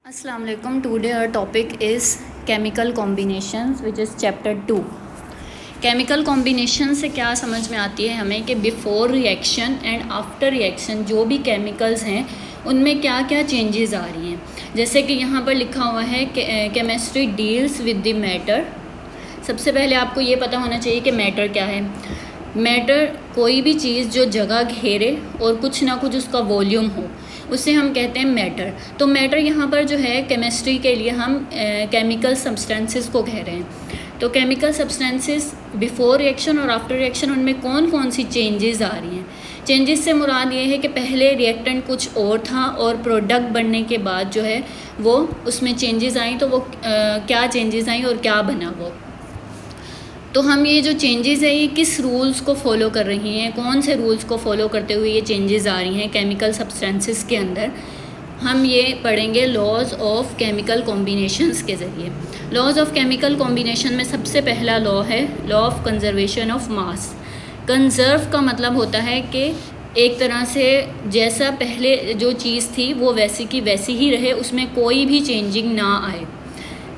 Assalamu alaikum. Today our topic is chemical combinations which is chapter 2. Chemical combination से क्या समझ में आती है हमें कि before reaction and after reaction जो भी केमिकल्स हैं उनमें क्या क्या चेंजेस आ रही हैं। जैसे कि यहाँ पर लिखा हुआ है chemistry deals with the matter. सबसे पहले आपको ये पता होना चाहिए कि मैटर क्या है। मैटर कोई भी चीज़ जो जगह घेरे और कुछ ना कुछ उसका वॉल्यूम हो उसे हम कहते हैं मैटर। तो मैटर यहाँ पर जो है केमिस्ट्री के लिए हम केमिकल सब्सटेंसेस को कह रहे हैं। तो केमिकल सब्सटेंसेस बिफ़ोर रिएक्शन और आफ्टर रिएक्शन उनमें कौन कौन सी चेंजेस आ रही हैं। चेंजेस से मुराद ये है कि पहले रिएक्टेंट कुछ और था और प्रोडक्ट बनने के बाद जो है वो उसमें चेंजेस आई, तो वो क्या चेंजेस आई और क्या बना वो। तो हम ये जो चेंजेस है ये किस रूल्स को फॉलो कर रही हैं, कौन से रूल्स को फॉलो करते हुए ये चेंजेस आ रही हैं केमिकल सब्सटेंसेस के अंदर, हम ये पढ़ेंगे लॉज ऑफ केमिकल कॉम्बिनेशंस के ज़रिए। लॉज ऑफ केमिकल कॉम्बिनेशन में सबसे पहला लॉ है law of conservation of mass. Conserve का मतलब होता है कि एक तरह से जैसा पहले जो चीज़ थी वो वैसी की वैसी ही रहे, उसमें कोई भी चेंजिंग ना आए।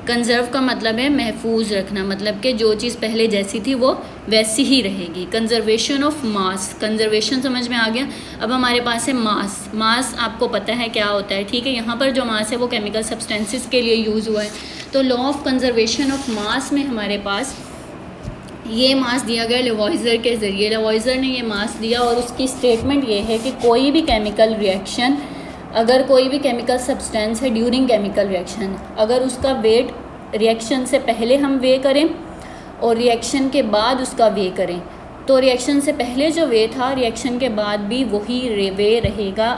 कंजर्व का मतलब है महफूज रखना, मतलब कि जो चीज़ पहले जैसी थी वो वैसी ही रहेगी। कंजर्वेशन ऑफ मास, कंजर्वेशन समझ में आ गया। अब हमारे पास है मास। मास आपको पता है क्या होता है, ठीक है। यहाँ पर जो मास है वो केमिकल सब्सटेंसेस के लिए यूज़ हुआ है। तो लॉ ऑफ कंजर्वेशन ऑफ मास में हमारे पास ये मास दिया गया लेवॉइजर के ज़रिए। लेवॉइजर ने ये मास दिया और उसकी स्टेटमेंट ये है कि कोई भी केमिकल रिएक्शन, अगर कोई भी केमिकल सब्सटेंस है ड्यूरिंग केमिकल रिएक्शन, अगर उसका वेट रिएक्शन से पहले हम वे करें और रिएक्शन के बाद उसका वे करें, तो रिएक्शन से पहले जो वे था रिएक्शन के बाद भी वही वे रहेगा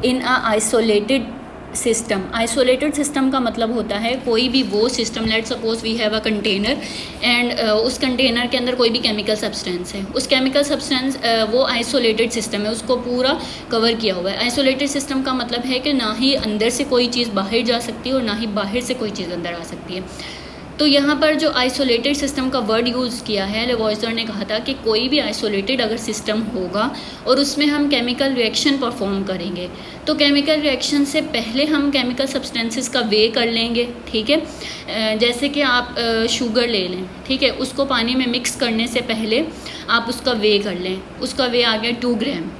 in a isolated system. Isolated system का मतलब होता है कोई भी वो system, let suppose we have a container and उस कंटेनर के अंदर कोई भी केमिकल सब्सटेंस है, उस केमिकल सब्सटेंस वो आइसोलेटेड सिस्टम है, उसको पूरा कवर किया हुआ है। आइसोलेटेड सिस्टम का मतलब है कि ना ही अंदर से कोई चीज़ बाहर जा सकती है और ना ही बाहर से कोई चीज़ अंदर आ सकती है। तो यहाँ पर जो आइसोलेटेड सिस्टम का वर्ड यूज़ किया है, लेवॉइजर ने कहा था कि कोई भी आइसोलेटेड अगर सिस्टम होगा और उसमें हम केमिकल रिएक्शन परफॉर्म करेंगे तो केमिकल रिएक्शन से पहले हम केमिकल सब्सटेंसेस का वे कर लेंगे, ठीक है। जैसे कि आप शुगर ले लें, ठीक है, उसको पानी में मिक्स करने से पहले आप उसका वे कर लें, उसका वे आ गया 2 ग्राम।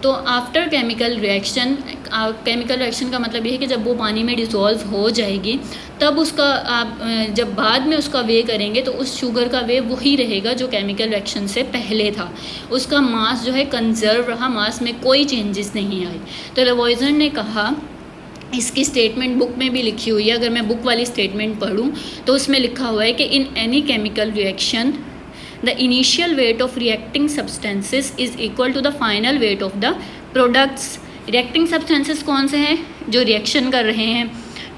तो after chemical reaction, chemical reaction का मतलब ये है कि जब वो पानी में डिसॉल्व हो जाएगी तब उसका आप जब बाद में उसका वे करेंगे तो उस शुगर का वे वही रहेगा जो केमिकल रिएक्शन से पहले था। उसका मास जो है कंजर्व रहा, मास में कोई चेंजेस नहीं आए। तो लेवॉइजर ने कहा, इसकी स्टेटमेंट बुक में भी लिखी हुई है, अगर मैं बुक वाली स्टेटमेंट पढ़ूँ तो उसमें लिखा हुआ है कि in any chemical reaction the initial weight of reacting substances is equal to the final weight of the products। reacting substances कौन से हैं? जो रिएक्शन कर रहे हैं,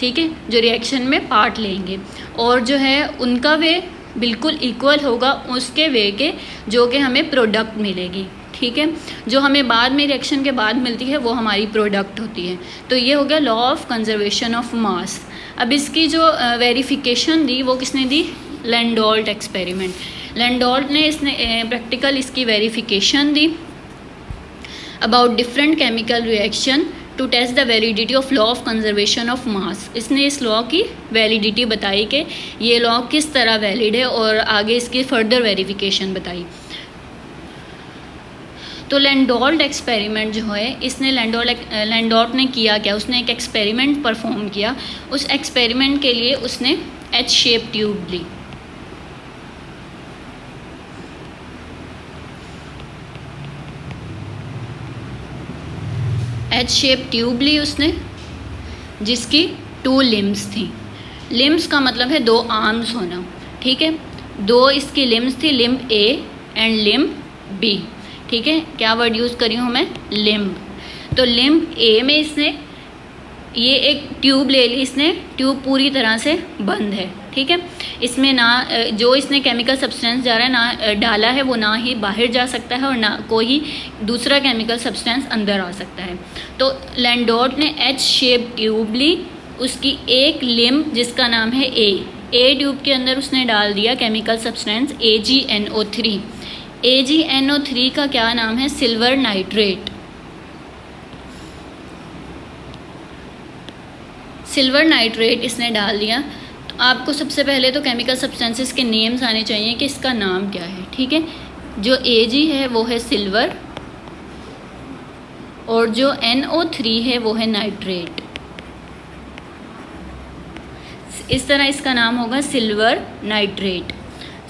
ठीक है, जो रिएक्शन में पार्ट लेंगे, और जो है उनका वे बिल्कुल इक्वल होगा उसके वे के जो कि हमें प्रोडक्ट मिलेगी, ठीक है। जो हमें बाद में रिएक्शन के बाद मिलती है वो हमारी प्रोडक्ट होती है। तो ये हो गया लॉ ऑफ कंजर्वेशन ऑफ मास। अब इसकी जो वेरिफिकेशन दी वो किसने दी? लैंडोल्ट एक्सपेरिमेंट। लैंडोल्ट ने इसने प्रैक्टिकल इसकी वेरिफिकेशन दी about different chemical reaction to test the validity of law of conservation of mass. इसने इस लॉ की वैलिडिटी बताई कि ये लॉ किस तरह वैलिड है और आगे इसकी फर्दर वेरिफिकेशन बताई। तो लैंडोल्ट एक्सपेरिमेंट जो है, इसने लैंडोल्ट ने किया क्या? उसने एक एक्सपेरिमेंट परफॉर्म किया। उस एक्सपेरिमेंट के लिए उसने एच शेप ट्यूब ली। एच शेप ट्यूब ली उसने जिसकी 2 लिम्स थी। लिम्स का मतलब है 2 आर्म्स होना, ठीक है। 2 इसकी लिम्स थी, limb A and limb B, ठीक है। क्या वर्ड यूज़ करी हूँ मैं? लिम्ब। तो लिम्ब ए में इसने ये एक ट्यूब ले ली, इसने ट्यूब पूरी तरह से बंद है, ठीक है। इसमें ना जो इसने केमिकल सब्सटेंस जा रहा है ना डाला है वो ना ही बाहर जा सकता है और ना कोई दूसरा केमिकल सब्सटेंस अंदर आ सकता है। तो लैंडोल्ट ने एच शेप ट्यूब ली, उसकी एक लिम्ब जिसका नाम है ए ट्यूब के अंदर उसने डाल दिया केमिकल सब्सटेंस AgNO3। AgNO3 का क्या नाम है? Silver nitrate. सिल्वर नाइट्रेट इसने डाल दिया। तो आपको सबसे पहले तो केमिकल सब्सटेंसेस के नेम्स आने चाहिए कि इसका नाम क्या है, ठीक है। जो Ag है वो है सिल्वर और जो NO3 है वो है नाइट्रेट। इस तरह इसका नाम होगा सिल्वर नाइट्रेट।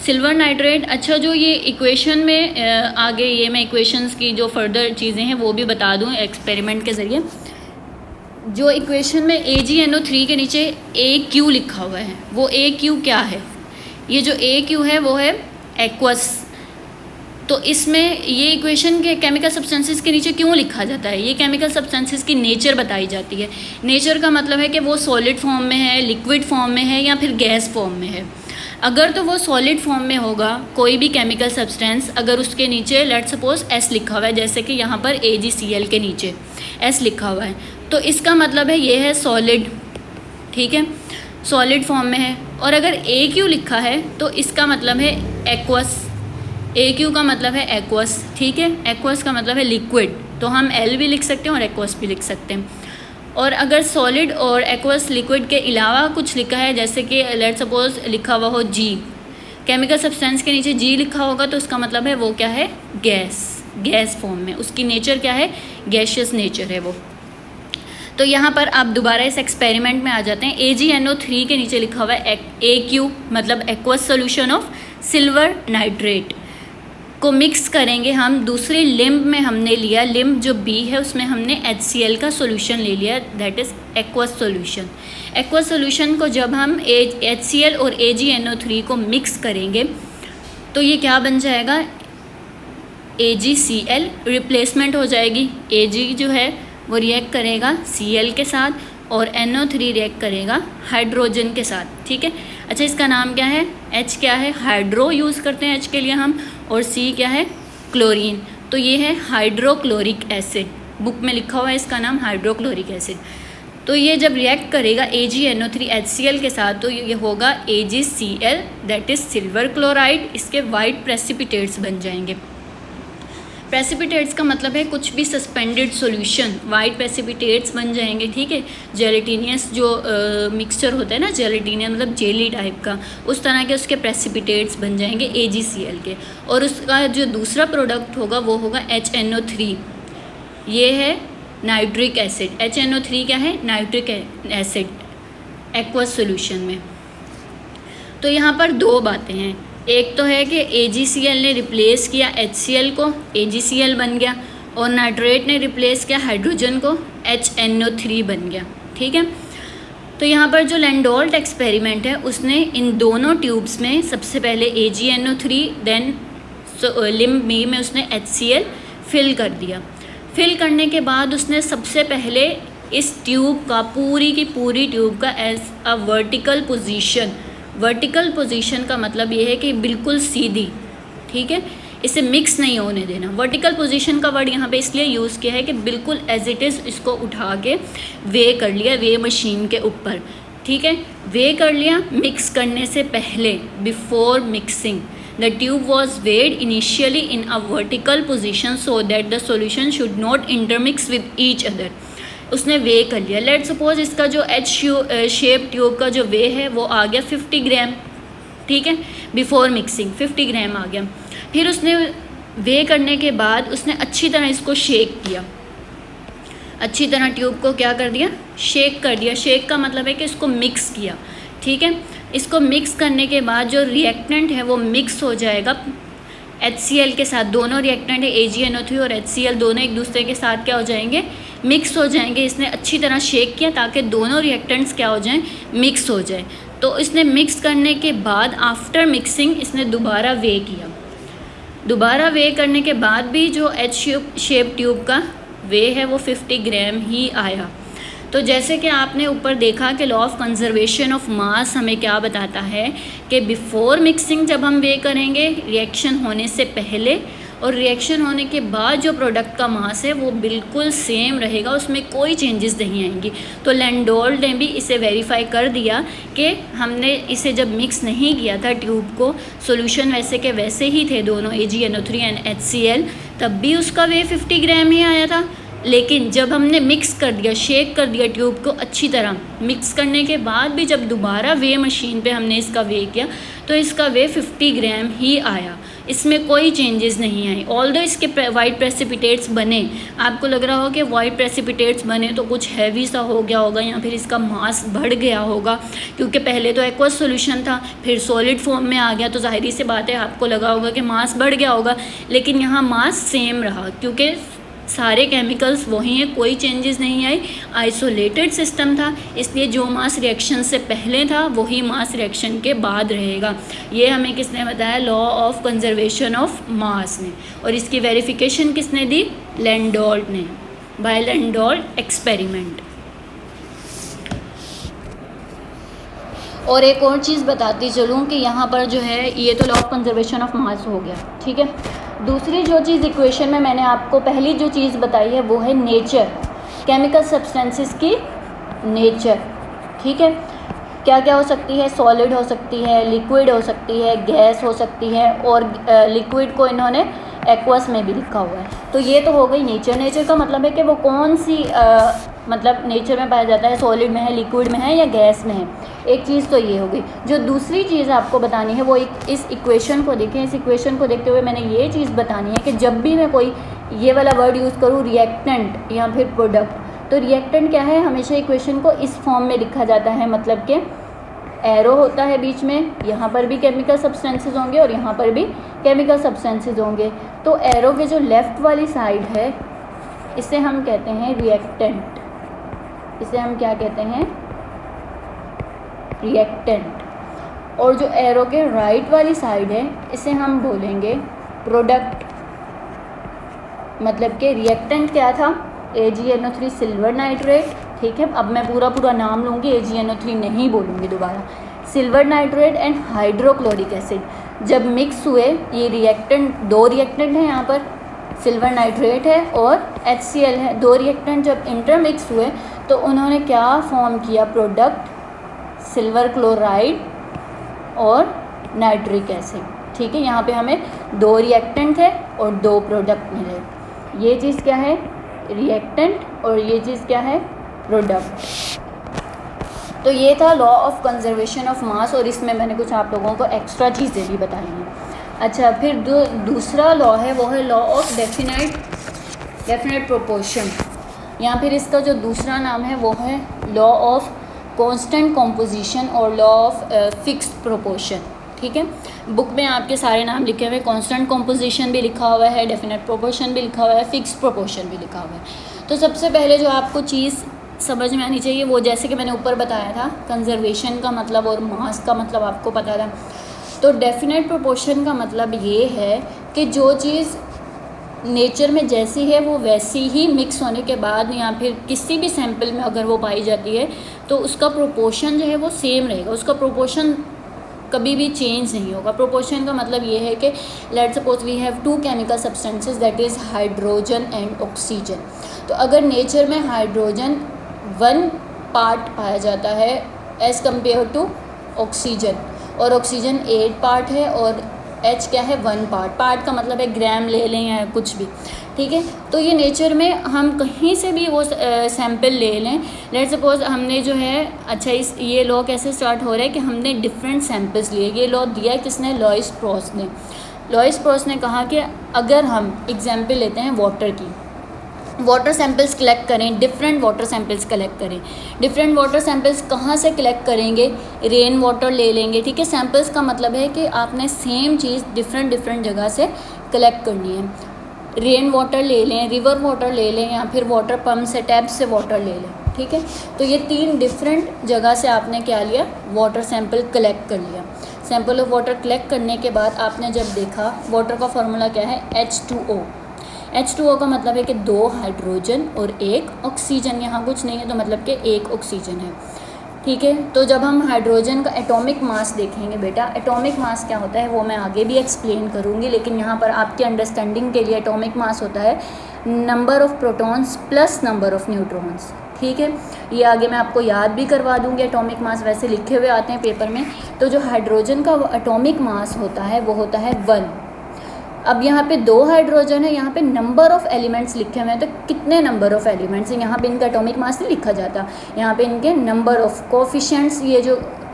Silver nitrate. अच्छा, जो ये इक्वेशन में आगे ये मैं इक्वेशंस की जो फर्दर चीज़ें हैं वो भी बता दूं एक्सपेरिमेंट के ज़रिए। जो इक्वेशन में AgNO3 के नीचे AQ लिखा हुआ है, वो AQ क्या है? ये जो AQ है वो है एक्वस। तो इसमें ये इक्वेशन के केमिकल सब्सटेंसेस के नीचे क्यों लिखा जाता है? ये केमिकल सब्सटेंसेस की नेचर बताई जाती है। नेचर का मतलब है कि वो सॉलिड फॉर्म में है, लिक्विड फॉर्म में है या फिर गैस फॉर्म में है। अगर तो वो सॉलिड फॉर्म में होगा कोई भी केमिकल सब्सटेंस, अगर उसके नीचे लेट सपोज S लिखा हुआ है, जैसे कि यहाँ पर AgCl के नीचे S लिखा हुआ है, तो इसका मतलब है ये है सॉलिड, ठीक है, सॉलिड फॉर्म में है। और अगर AQ लिखा है तो इसका मतलब है एक्वस। AQ का मतलब है एक्वस, ठीक है। एक्वस का मतलब है लिक्विड, तो हम L भी लिख सकते हैं और एक्वस भी लिख सकते हैं। और अगर सॉलिड और एक्वस लिक्विड के अलावा कुछ लिखा है, जैसे कि लेट सपोज लिखा हुआ हो G, केमिकल सब्सटेंस के नीचे G लिखा होगा तो उसका मतलब है वो क्या है? गैस, गैस फॉर्म में। उसकी नेचर क्या है? गैशियस नेचर है वो। तो यहाँ पर आप दोबारा इस एक्सपेरिमेंट में आ जाते हैं। AgNO3 के नीचे लिखा हुआ है AQ, मतलब aqueous solution of silver nitrate को मिक्स करेंगे हम। दूसरे लिम्ब में हमने लिया, लिम्ब जो B है उसमें हमने HCl का सोल्यूशन ले लिया, that is aqueous solution. Aqueous solution को जब हम HCl और AgNO3 को मिक्स करेंगे तो ये क्या बन जाएगा? AgCl रिप्लेसमेंट हो जाएगी। Ag जो है वो रिएक्ट करेगा Cl के साथ और NO3 रिएक्ट करेगा हाइड्रोजन के साथ, ठीक है। अच्छा, इसका नाम क्या है? H क्या है? हाइड्रो यूज़ करते हैं H के लिए हम, और C क्या है? क्लोरीन। तो ये है हाइड्रोक्लोरिक एसिड, बुक में लिखा हुआ है इसका नाम हाइड्रोक्लोरिक एसिड। तो ये जब रिएक्ट करेगा AgNO3 HCl के साथ तो ये होगा AgCl, that is silver chloride. इसके वाइट प्रेसिपिटेट्स बन जाएंगे। प्रेसिपिटेट्स का मतलब है कुछ भी सस्पेंडेड सॉल्यूशन, वाइट प्रेसिपिटेट्स बन जाएंगे, ठीक है। जेलेटिनियस जो मिक्सचर होता है ना, जेलेटिनियस मतलब जेली टाइप का, उस तरह के उसके प्रेसिपिटेट्स बन जाएंगे AgCl के। और उसका जो दूसरा प्रोडक्ट होगा वो होगा HNO3। ये है नाइट्रिक एसिड। HNO3 क्या है? नाइट्रिक एसिड एक्वस सॉल्यूशन में। तो यहाँ पर दो बातें हैं। एक तो है कि AgCl ने रिप्लेस किया HCl को, AgCl बन गया, और नाइट्रेट ने रिप्लेस किया हाइड्रोजन को, HNO3 बन गया, ठीक है। तो यहाँ पर जो लैंडोल्ट एक्सपेरिमेंट है उसने इन दोनों ट्यूब्स में सबसे पहले AgNO3 देन लिम्ब B में उसने HCl फिल कर दिया। फिल करने के बाद उसने सबसे पहले इस ट्यूब का पूरी की पूरी ट्यूब का as a vertical position, vertical position का मतलब ये है कि बिल्कुल सीधी, ठीक है, इसे मिक्स नहीं होने देना। वर्टिकल पोजीशन का वर्ड यहाँ पे इसलिए यूज़ किया है कि बिल्कुल एज इट इज़ इसको उठा के वे कर लिया, वे मशीन के ऊपर, ठीक है, वे कर लिया। मिक्स करने से पहले, before mixing, the tube was weighed initially in a vertical position so that the solution should not intermix with each other. उसने वे कर लिया। लेट सपोज इसका जो H शेप ट्यूब का जो वे है वो आ गया 50 ग्राम, ठीक है, बिफोर मिक्सिंग 50 ग्राम आ गया। फिर उसने वे करने के बाद उसने अच्छी तरह इसको शेक किया, अच्छी तरह ट्यूब को क्या कर दिया? शेक कर दिया। शेक का मतलब है कि इसको मिक्स किया, ठीक है। इसको मिक्स करने के बाद जो रिएक्टेंट है वो मिक्स हो जाएगा HCl के साथ। दोनों रिएक्टेंट है AgNO3 और HCl, दोनों एक दूसरे के साथ क्या हो जाएंगे? मिक्स हो जाएंगे। इसने अच्छी तरह शेक किया ताकि दोनों रिएक्टेंट्स क्या हो जाएं? मिक्स हो जाए। तो इसने मिक्स करने के बाद आफ्टर मिक्सिंग इसने दोबारा वे किया। दोबारा वे करने के बाद भी जो H शेप ट्यूब का वे है वो 50 ग्राम ही आया। तो जैसे कि आपने ऊपर देखा कि लॉ ऑफ कंजर्वेशन ऑफ मास हमें क्या बताता है कि बिफोर मिक्सिंग जब हम वे करेंगे रिएक्शन होने से पहले और रिएक्शन होने के बाद जो प्रोडक्ट का मास है वो बिल्कुल सेम रहेगा, उसमें कोई चेंजेस नहीं आएंगी। तो लैंडोल्ट ने भी इसे वेरीफाई कर दिया कि हमने इसे जब मिक्स नहीं किया था ट्यूब को, सॉल्यूशन वैसे के वैसे ही थे दोनों AgNO3 एंड HCl, तब भी उसका वे 50 ग्राम ही आया था। लेकिन जब हमने मिक्स कर दिया, शेक कर दिया ट्यूब को अच्छी तरह, मिक्स करने के बाद भी जब दोबारा वे मशीन पे हमने इसका वे किया तो इसका वे 50 ग्राम ही आया, इसमें कोई चेंजेस नहीं आई। ऑल्दो इसके वाइट प्रेसिपिटेट्स बने, आपको लग रहा हो कि वाइट प्रेसिपिटेट्स बने तो कुछ हैवी सा हो गया होगा या फिर इसका मास बढ़ गया होगा, क्योंकि पहले तो एक्वस सॉल्यूशन था फिर सॉलिड फॉर्म में आ गया, तो जाहिर सी बात है आपको लगा होगा कि मास बढ़ गया होगा, लेकिन यहाँ मास सेम रहा क्योंकि सारे केमिकल्स वही हैं, कोई चेंजेस नहीं आई, आइसोलेटेड सिस्टम था, इसलिए जो मास रिएक्शन से पहले था वही मास रिएक्शन के बाद रहेगा। ये हमें किसने बताया? लॉ ऑफ कंजर्वेशन ऑफ मास ने। और इसकी वेरिफिकेशन किसने दी? लैंडोल्ट ने, बाय लैंडोल्ट एक्सपेरिमेंट। और एक और चीज़ बताती चलूँ कि यहाँ पर जो है ये तो लॉ ऑफ कंजर्वेशन ऑफ मास हो गया, ठीक है। दूसरी जो चीज़ इक्वेशन में मैंने आपको पहली जो चीज़ बताई है वो है नेचर, केमिकल सब्सटेंसेस की नेचर, ठीक है। क्या क्या हो सकती है? सॉलिड हो सकती है, लिक्विड हो सकती है, गैस हो सकती है, और लिक्विड को इन्होंने एक्वस में भी लिखा हुआ है। तो ये तो हो गई नेचर। नेचर का मतलब है कि वो कौन सी मतलब नेचर में पाया जाता है, सॉलिड में है, लिक्विड में है या गैस में है। एक चीज़ तो ये हो गई। जो दूसरी चीज़ आपको बतानी है वो इस इक्वेशन को देखें। इस इक्वेशन को देखते हुए मैंने ये चीज़ बतानी है कि जब भी मैं कोई ये वाला वर्ड यूज़ करूँ, रिएक्टेंट या फिर प्रोडक्ट, तो रिएक्टेंट क्या है? हमेशा इक्वेशन को इस फॉर्म में लिखा जाता है, मतलब कि एरो होता है बीच में, यहाँ पर भी केमिकल सब्सटेंसेस होंगे और यहाँ पर भी केमिकल सब्सटेंसेस होंगे। तो एरो के जो लेफ़्ट वाली साइड है इसे हम कहते हैं रिएक्टेंट, इसे हम क्या कहते हैं? रिएक्टेंट। और जो एरो के राइट वाली साइड है इसे हम बोलेंगे प्रोडक्ट। मतलब कि रिएक्टेंट क्या था? AgNO3 सिल्वर नाइट्रेट, ठीक है। अब मैं पूरा नाम लूँगी, AgNO3 नहीं बोलूँगी दोबारा। Silver nitrate and hydrochloric acid जब मिक्स हुए, ये रिएक्टेंट, दो रिएक्टेंट हैं यहाँ पर, सिल्वर नाइट्रेट है और HCl है। दो रिएक्टेंट जब इंटरमिक्स हुए तो उन्होंने क्या फॉर्म किया? प्रोडक्ट सिल्वर क्लोराइड और नाइट्रिक एसिड, ठीक है। यहाँ पे हमें दो रिएक्टेंट है और दो प्रोडक्ट मिले। ये चीज़ क्या है? रिएक्टेंट, और ये चीज़ क्या है? प्रोडक्ट। तो ये था लॉ ऑफ कंजर्वेशन ऑफ मास, और इसमें मैंने कुछ आप लोगों को एक्स्ट्रा चीज़ें भी बताई हैं। अच्छा, फिर दूसरा लॉ है वो है लॉ ऑफ डेफिनेट प्रोपोर्शन, या फिर इसका जो दूसरा नाम है वो है लॉ ऑफ कांस्टेंट कॉम्पोजिशन और लॉ ऑफ फिक्स्ड प्रोपोर्शन, ठीक है। बुक में आपके सारे नाम लिखे हुए हैं, कांस्टेंट कॉम्पोजिशन भी लिखा हुआ है, डेफिनेट प्रोपोर्शन भी लिखा हुआ है, फिक्स्ड प्रोपोर्शन भी लिखा हुआ है। तो सबसे पहले जो आपको चीज़ समझ में आनी चाहिए वो, जैसे कि मैंने ऊपर बताया था, कंजर्वेशन का मतलब और मास का मतलब आपको पता था। तो डेफिनेट प्रोपोर्शन का मतलब ये है कि जो चीज़ नेचर में जैसी है वो वैसी ही मिक्स होने के बाद या फिर किसी भी सैंपल में अगर वो पाई जाती है तो उसका प्रोपोर्शन जो है वो सेम रहेगा, उसका प्रोपोर्शन कभी भी चेंज नहीं होगा। प्रोपोर्शन का मतलब ये है कि let's suppose we have two chemical substances that is hydrogen and oxygen. तो अगर नेचर में हाइड्रोजन 1 पार्ट पाया जाता है एज़ कम्पेयर टू ऑक्सीजन, और ऑक्सीजन 8 पार्ट है और H क्या है? 1 पार्ट। पार्ट का मतलब है ग्राम ले लें या कुछ भी, ठीक है। तो ये नेचर में हम कहीं से भी वो सैंपल ले लें, लेट्स सपोज हमने जो है, अच्छा ये लॉ कैसे स्टार्ट हो रहा है कि हमने डिफरेंट सैंपल्स लिए। ये लॉ दिया किसने? लॉइस प्रॉस ने। लॉइस प्रॉस ने कहा कि अगर हम एग्जाम्पल लेते हैं वाटर की, वाटर सैंपल्स कलेक्ट करें, डिफरेंट वाटर सैंपल्स कलेक्ट करें। डिफरेंट वाटर सैंपल्स कहाँ से कलेक्ट करेंगे? रेन वाटर ले लेंगे, ठीक है। सैंपल्स का मतलब है कि आपने सेम चीज़ डिफरेंट जगह से कलेक्ट करनी है। रेन वाटर ले लें, रिवर वाटर ले लें, या फिर वाटर पम्प से, टैप से वाटर ले लें, ठीक है। तो ये 3 डिफरेंट जगह से आपने क्या लिया? वाटर सैंपल कलेक्ट कर लिया। सैंपल ऑफ वाटर कलेक्ट करने के बाद आपने जब देखा, वाटर का फार्मूला क्या है? H2O। H2O का मतलब है कि 2 हाइड्रोजन और 1 ऑक्सीजन, यहाँ कुछ नहीं है तो मतलब कि 1 ऑक्सीजन है, ठीक है। तो जब हम हाइड्रोजन का एटॉमिक मास देखेंगे बेटा, एटॉमिक मास क्या होता है वो मैं आगे भी एक्सप्लेन करूँगी, लेकिन यहाँ पर आपके अंडरस्टैंडिंग के लिए एटॉमिक मास होता है number of protons plus number of neutrons, ठीक है। ये आगे मैं आपको याद भी करवा दूँगी। एटॉमिक मास वैसे लिखे हुए आते हैं पेपर में। तो जो हाइड्रोजन का एटॉमिक मास होता है वो होता है 1, अब यहाँ पे 2 हाइड्रोजन है, यहाँ पे नंबर ऑफ़ एलिमेंट्स लिखे हुए हैं, तो कितने नंबर ऑफ़ एलिमेंट्स हैं, यहाँ पे इनका एटॉमिक मास नहीं लिखा जाता, यहाँ पे इनके नंबर ऑफ़ कोफिशिएंट्स,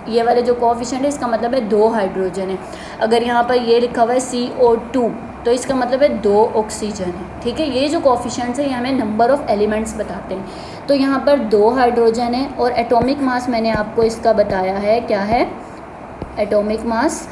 ये वाले जो कोफिशिएंट है इसका मतलब है 2 हाइड्रोजन है। अगर यहाँ पर ये लिखा हुआ है CO2 तो इसका मतलब है 2 ऑक्सीजन है, ठीक है। ये जो कोफिशिएंट्स है ये हमें नंबर ऑफ़ एलिमेंट्स बताते हैं। तो यहाँ पर 2 हाइड्रोजन है और एटॉमिक मास मैंने आपको इसका बताया है क्या है, एटॉमिक मास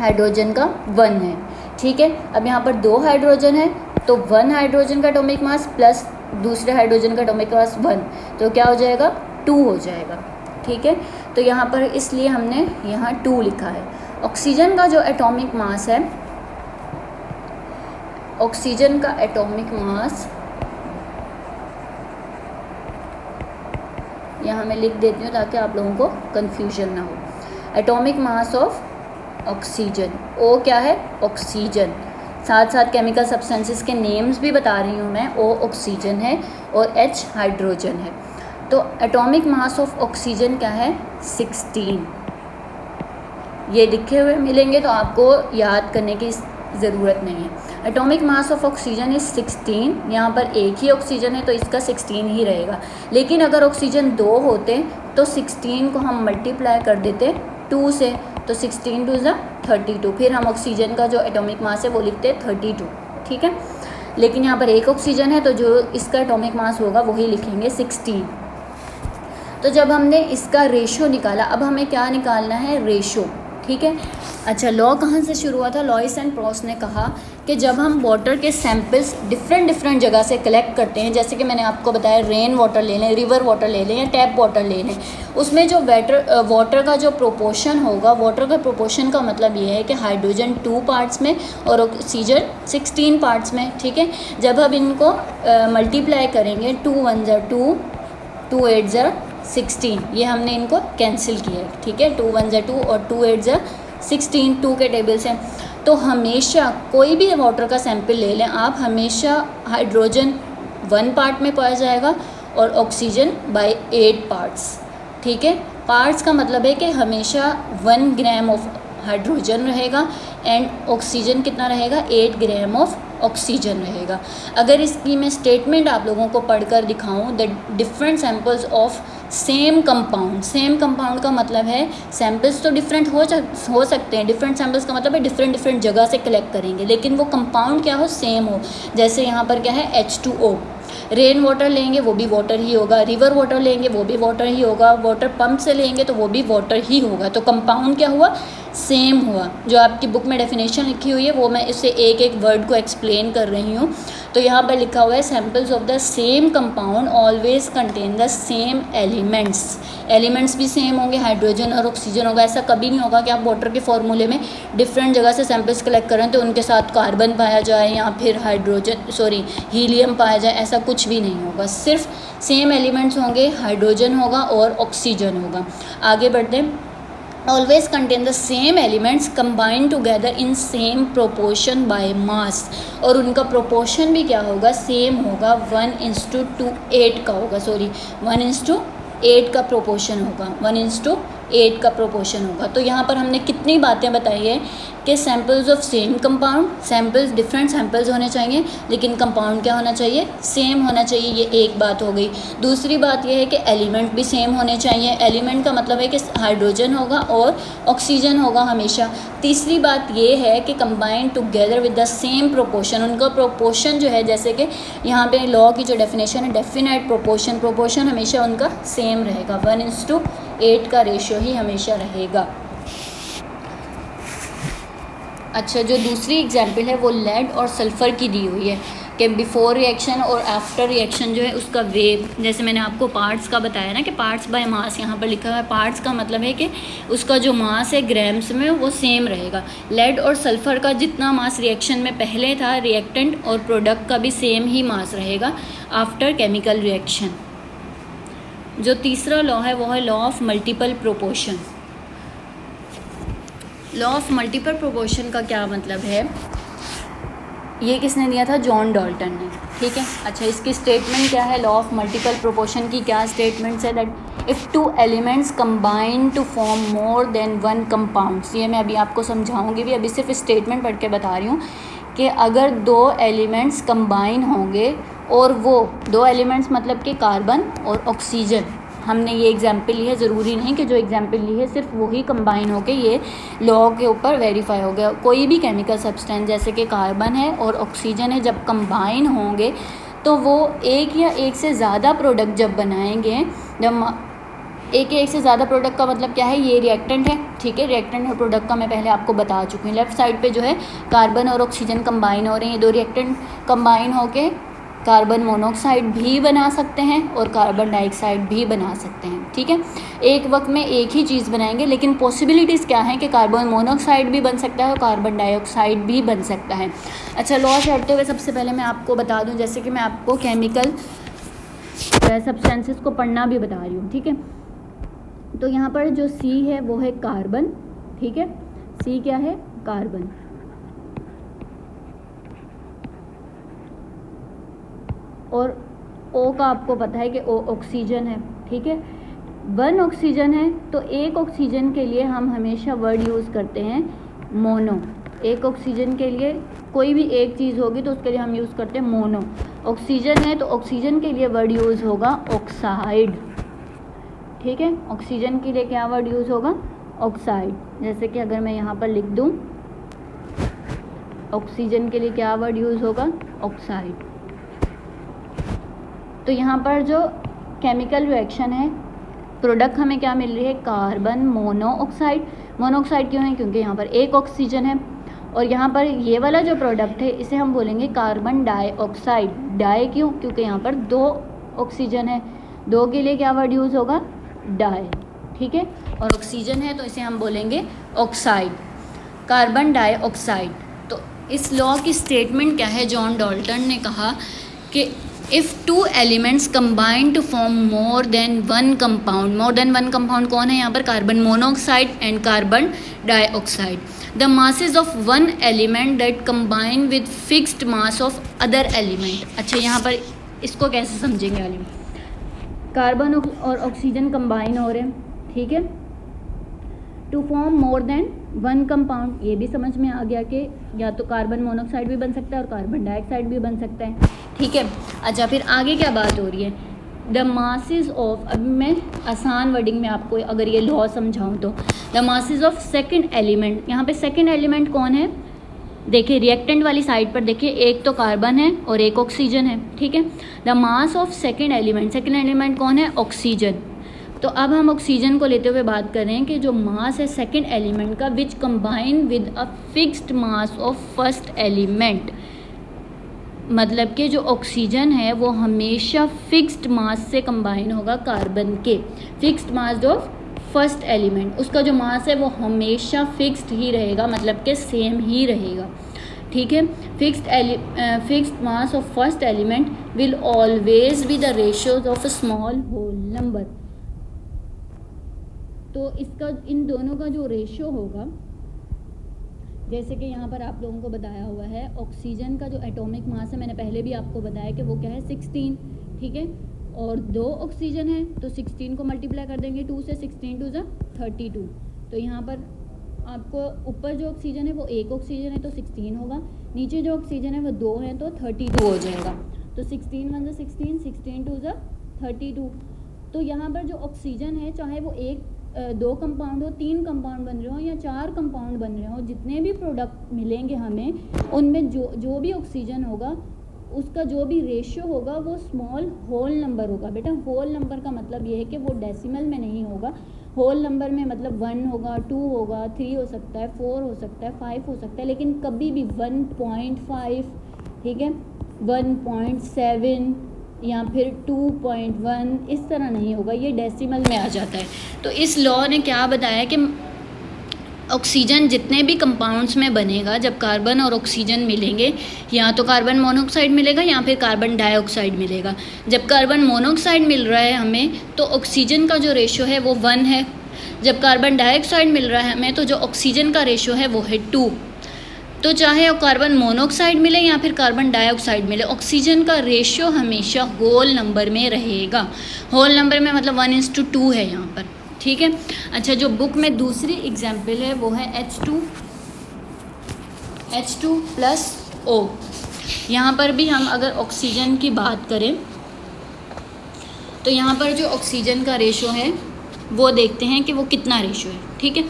हाइड्रोजन का 1 है, ठीक है। अब यहाँ पर 2 हाइड्रोजन है तो 1 हाइड्रोजन का एटॉमिक मास प्लस दूसरे हाइड्रोजन का एटॉमिक मास 1, तो क्या हो जाएगा 2 हो जाएगा, ठीक है। तो यहाँ पर इसलिए हमने यहाँ 2 लिखा है। ऑक्सीजन का जो एटॉमिक मास है, ऑक्सीजन का एटॉमिक मास यहाँ मैं लिख देती हूँ ताकि आप लोगों को कन्फ्यूजन ना हो। एटॉमिक मास ऑफ ऑक्सीजन, ओ क्या है ऑक्सीजन, साथ साथ केमिकल सब्सटेंसेस के नेम्स भी बता रही हूँ मैं। ओ ऑक्सीजन है और H हाइड्रोजन है। तो एटॉमिक मास ऑफ ऑक्सीजन क्या है 16, ये लिखे हुए मिलेंगे तो आपको याद करने की ज़रूरत नहीं है। Atomic mass of oxygen is 16, यहाँ पर एक ही ऑक्सीजन है तो इसका 16 ही रहेगा। लेकिन अगर ऑक्सीजन 2 होते तो 16 को हम मल्टीप्लाई कर देते 2 से, तो 16 2 32, फिर हम ऑक्सीजन का जो एटॉमिक मास है वो लिखते 32, ठीक है। लेकिन यहाँ पर एक ऑक्सीजन है तो जो इसका एटॉमिक मास होगा वही लिखेंगे 16। तो जब हमने इसका रेशो निकाला, अब हमें क्या निकालना है रेशो, ठीक है। अच्छा, लॉ कहाँ से शुरू हुआ था, लॉइस एंड प्रॉस ने कहा कि जब हम वाटर के सैंपल्स डिफरेंट जगह से कलेक्ट करते हैं, जैसे कि मैंने आपको बताया रेन वाटर ले लें, रिवर वाटर ले लें या टैप वाटर ले लें, उसमें जो वाटर का जो प्रोपोर्शन होगा, वाटर का प्रोपोर्शन का मतलब ये है कि हाइड्रोजन 2 पार्ट्स में और ऑक्सीजन 16 पार्ट्स में, ठीक है। जब हम इनको मल्टीप्लाई करेंगे 2 1 ज़ा 2, 2 8 ज़ा 16, ये हमने इनको कैंसिल किया, ठीक है। 2 1 ज़ा 2 और 2 8 ज़ा 16, 2 के टेबल से। तो हमेशा कोई भी वाटर का सैंपल ले लें आप, हमेशा हाइड्रोजन 1 पार्ट में पाया जाएगा और ऑक्सीजन बाय 8 पार्ट्स, ठीक है। पार्ट्स का मतलब है कि हमेशा 1 ग्राम ऑफ हाइड्रोजन रहेगा एंड ऑक्सीजन कितना रहेगा 8 ग्राम ऑफ ऑक्सीजन रहेगा। अगर इसकी मैं स्टेटमेंट आप लोगों को पढ़कर दिखाऊं, the different samples of same compound, same compound का मतलब है सैंपल्स तो डिफरेंट हो सकते हैं, डिफरेंट सैंपल्स का मतलब है डिफरेंट जगह से कलेक्ट करेंगे, लेकिन वो कंपाउंड क्या हो सेम हो। जैसे यहाँ पर क्या है H2O, रेन वाटर लेंगे वो भी वाटर ही होगा, रिवर वाटर लेंगे वो भी वाटर ही होगा, वाटर पंप से लेंगे तो वो भी वाटर ही होगा। तो कंपाउंड क्या हुआ सेम हुआ। जो आपकी बुक में डेफिनेशन लिखी हुई है वो मैं इससे एक वर्ड को एक्सप्लेन कर रही हूँ। तो यहाँ पर लिखा हुआ है samples of the same compound always contain the same elements, elements भी सेम होंगे, हाइड्रोजन और ऑक्सीजन होगा। ऐसा कभी नहीं होगा कि आप वाटर के फॉर्मूले में डिफरेंट जगह से सैंपल्स कलेक्ट करें तो उनके साथ कार्बन पाया जाए या फिर हीलियम पाया जाए, ऐसा कुछ भी नहीं होगा। सिर्फ सेम एलिमेंट्स होंगे, हाइड्रोजन होगा और ऑक्सीजन होगा। आगे बढ़ते हैं। Always contain the same elements combined together in same proportion by mass, और उनका प्रोपोर्शन भी क्या होगा सेम होगा, 1:8 का होगा, 1:8 का प्रोपोर्शन होगा, 1:8 का प्रोपोर्शन होगा। तो यहाँ पर हमने कितनी बातें बताई है कि samples of same compound, samples different samples होने चाहिए लेकिन कंपाउंड क्या होना चाहिए सेम होना चाहिए, ये एक बात हो गई। दूसरी बात ये है कि एलिमेंट भी सेम होने चाहिए, एलिमेंट का मतलब है कि हाइड्रोजन होगा और ऑक्सीजन होगा हमेशा। तीसरी बात ये है कि combined together with the same proportion, उनका प्रोपोर्शन जो है जैसे कि यहाँ पे लॉ की जो डेफिनेशन है डेफिनेट प्रोपोर्शन, प्रोपोर्शन हमेशा उनका सेम रहेगा, 1:8 का रेशियो ही हमेशा रहेगा। अच्छा, जो दूसरी एग्जाम्पल है वो लेड और सल्फ़र की दी हुई है कि बिफोर रिएक्शन और आफ्टर रिएक्शन जो है उसका वेव, जैसे मैंने आपको पार्ट्स का बताया ना कि पार्ट्स बाय मास, यहाँ पर लिखा हुआ है पार्ट्स का मतलब है कि उसका जो मास है ग्राम्स में वो सेम रहेगा। लेड और सल्फ़र का जितना मास रिएक्शन में पहले था, रिएक्टेंट और प्रोडक्ट का भी सेम ही मास रहेगा आफ्टर केमिकल रिएक्शन। जो तीसरा लॉ है वो है law of multiple proportion. Law of multiple proportion का क्या मतलब है, ये किसने दिया था जॉन डाल्टन ने, ठीक है। अच्छा, इसकी स्टेटमेंट क्या है, लॉ ऑफ मल्टीपल प्रोपोर्शन की क्या स्टेटमेंट्स है, that if 2 elements combine to form more than 1 compounds, ये मैं अभी आपको समझाऊंगी भी, अभी सिर्फ स्टेटमेंट पढ़ के बता रही हूँ कि अगर दो एलिमेंट्स कंबाइन होंगे, और वो दो एलिमेंट्स मतलब कि कार्बन और ऑक्सीजन, हमने ये एग्जाम्पल ली है, ज़रूरी नहीं कि जो एग्जाम्पल ली है सिर्फ वही कंबाइन होके ये लॉ के ऊपर वेरीफाई हो गया। कोई भी केमिकल सब्सटेंस जैसे कि कार्बन है और ऑक्सीजन है, जब कंबाइन होंगे तो वो एक या एक से ज़्यादा प्रोडक्ट जब बनाएंगे, जब एक से ज़्यादा प्रोडक्ट का मतलब क्या है, ये रिएक्टेंट है, ठीक है। रिएक्टेंट और प्रोडक्ट का मैं पहले आपको बता चुकी हूँ। लेफ्ट साइड पे जो है कार्बन और ऑक्सीजन कंबाइन हो रहे हैं, ये दो रिएक्टेंट कंबाइन होके कार्बन मोनोऑक्साइड भी बना सकते हैं और कार्बन डाइऑक्साइड भी बना सकते हैं, ठीक है। एक वक्त में एक ही चीज़ बनाएंगे, लेकिन पॉसिबिलिटीज़ क्या है कि कार्बन मोनोऑक्साइड भी बन सकता है और कार्बन डाइऑक्साइड भी बन सकता है। अच्छा, लॉ चढ़ते हुए सबसे पहले मैं आपको बता दूं, जैसे कि मैं आपको केमिकल सब्सटेंसेस को पढ़ना भी बता रही हूँ, ठीक है। तो यहाँ पर जो सी है वो है कार्बन, ठीक है। सी क्या है, कार्बन। और ओ का आपको पता है कि ओ ऑक्सीजन है, ठीक है। वन ऑक्सीजन है तो एक ऑक्सीजन के लिए हम हमेशा वर्ड यूज़ करते हैं मोनो। एक ऑक्सीजन के लिए कोई भी एक चीज़ होगी तो उसके लिए हम यूज़ करते हैं मोनो। ऑक्सीजन है तो ऑक्सीजन के लिए वर्ड यूज़ होगा ऑक्साइड, ठीक है। ऑक्सीजन के लिए क्या वर्ड यूज़ होगा, ऑक्साइड। जैसे कि अगर मैं यहाँ पर लिख दूँ, ऑक्सीजन के लिए क्या वर्ड यूज़ होगा, ऑक्साइड। तो यहाँ पर जो केमिकल रिएक्शन है, प्रोडक्ट हमें क्या मिल रही है, कार्बन मोनोऑक्साइड। मोनोऑक्साइड क्यों है, क्योंकि यहाँ पर एक ऑक्सीजन है। और यहाँ पर ये वाला जो प्रोडक्ट है इसे हम बोलेंगे कार्बन डाइऑक्साइड। डाई क्यों, क्योंकि यहाँ पर दो ऑक्सीजन है, दो के लिए क्या वर्ड यूज़ होगा, डाई, ठीक है। और ऑक्सीजन है तो इसे हम बोलेंगे ऑक्साइड, कार्बन डाइऑक्साइड। तो इस लॉ की स्टेटमेंट क्या है, जॉन डाल्टन ने कहा कि if two elements combine to form more than one compound, more than one compound कौन है यहाँ पर, carbon monoxide and carbon dioxide, the masses of one element that combine with fixed mass of other element. अच्छा, यहाँ पर इसको कैसे समझेंगे वाली, कार्बन और ऑक्सीजन कंबाइन हो रहे हैं, ठीक है, to form more than one compound. ये भी समझ में आ गया कि या तो कार्बन मोनोऑक्साइड भी बन सकता है और कार्बन डाइऑक्साइड भी बन सकता है, ठीक है। अच्छा, फिर आगे क्या बात हो रही है, द मासेस ऑफ, अब मैं आसान वर्डिंग में आपको अगर ये लॉ समझाऊँ तो, the masses of second element. यहाँ पे सेकंड एलिमेंट कौन है, देखिए रिएक्टेंट वाली साइड पर देखिए, एक तो कार्बन है और एक ऑक्सीजन है, ठीक है। The mass of second element, second element कौन है, ऑक्सीजन। तो अब हम ऑक्सीजन को लेते हुए बात कर रहे हैं कि जो मास है सेकंड एलिमेंट का, which combine with a fixed mass of first element, मतलब कि जो ऑक्सीजन है वो हमेशा फिक्स्ड मास से कंबाइन होगा कार्बन के। Fixed mass of first element, उसका जो मास है वो हमेशा फिक्स्ड ही रहेगा, मतलब कि सेम ही रहेगा, ठीक है। Fixed mass of first element will always be the ratios of a small whole number. तो इसका इन दोनों का जो रेशियो होगा, जैसे कि यहाँ पर आप लोगों को बताया हुआ है, ऑक्सीजन का जो एटॉमिक मास है मैंने पहले भी आपको बताया कि वो क्या है 16, ठीक है। और दो ऑक्सीजन है तो 16 को मल्टीप्लाई कर देंगे 2 से, 16 2 32। तो यहाँ पर आपको ऊपर जो ऑक्सीजन है वो एक ऑक्सीजन है तो 16 होगा, नीचे जो ऑक्सीजन है वो 2 है तो 32 हो जाएगा। तो 16 1 16, 16 2 32। तो यहाँ पर जो ऑक्सीजन है, चाहे वो दो कंपाउंड हो, 3 कंपाउंड बन रहे हो या 4 कंपाउंड बन रहे हो, जितने भी प्रोडक्ट मिलेंगे हमें, उनमें जो भी ऑक्सीजन होगा उसका जो भी रेशियो होगा वो स्मॉल होल नंबर होगा। बेटा होल नंबर का मतलब ये है कि वो डेसिमल में नहीं होगा। होल नंबर में मतलब 1 होगा, 2 होगा, 3 हो सकता है, 4 हो सकता है, 5 हो सकता है, लेकिन कभी भी 1.5, ठीक है, 1.7 या फिर 2.1 इस तरह नहीं होगा, ये डेसिमल में आ जाता है। तो इस लॉ ने क्या बताया कि ऑक्सीजन जितने भी कंपाउंड्स में बनेगा, जब कार्बन और ऑक्सीजन मिलेंगे, या तो कार्बन मोनोऑक्साइड मिलेगा या फिर कार्बन डाइऑक्साइड मिलेगा। जब कार्बन मोनोऑक्साइड मिल रहा है हमें तो ऑक्सीजन का जो रेशियो है वो 1 है। जब कार्बन डाइऑक्साइड मिल रहा है हमें तो जो ऑक्सीजन का रेशियो है वो है 2। तो चाहे कार्बन मोनोऑक्साइड मिले या फिर कार्बन डाइऑक्साइड मिले, ऑक्सीजन का रेशियो हमेशा होल नंबर में रहेगा। होल नंबर में मतलब 1:2 है यहाँ पर, ठीक है। अच्छा, जो बुक में दूसरी एग्जाम्पल है वो है H2 प्लस H2O। यहाँ पर भी हम अगर ऑक्सीजन की बात करें तो यहाँ पर जो ऑक्सीजन का रेशो है वो देखते हैं कि वो कितना रेशो है, ठीक है।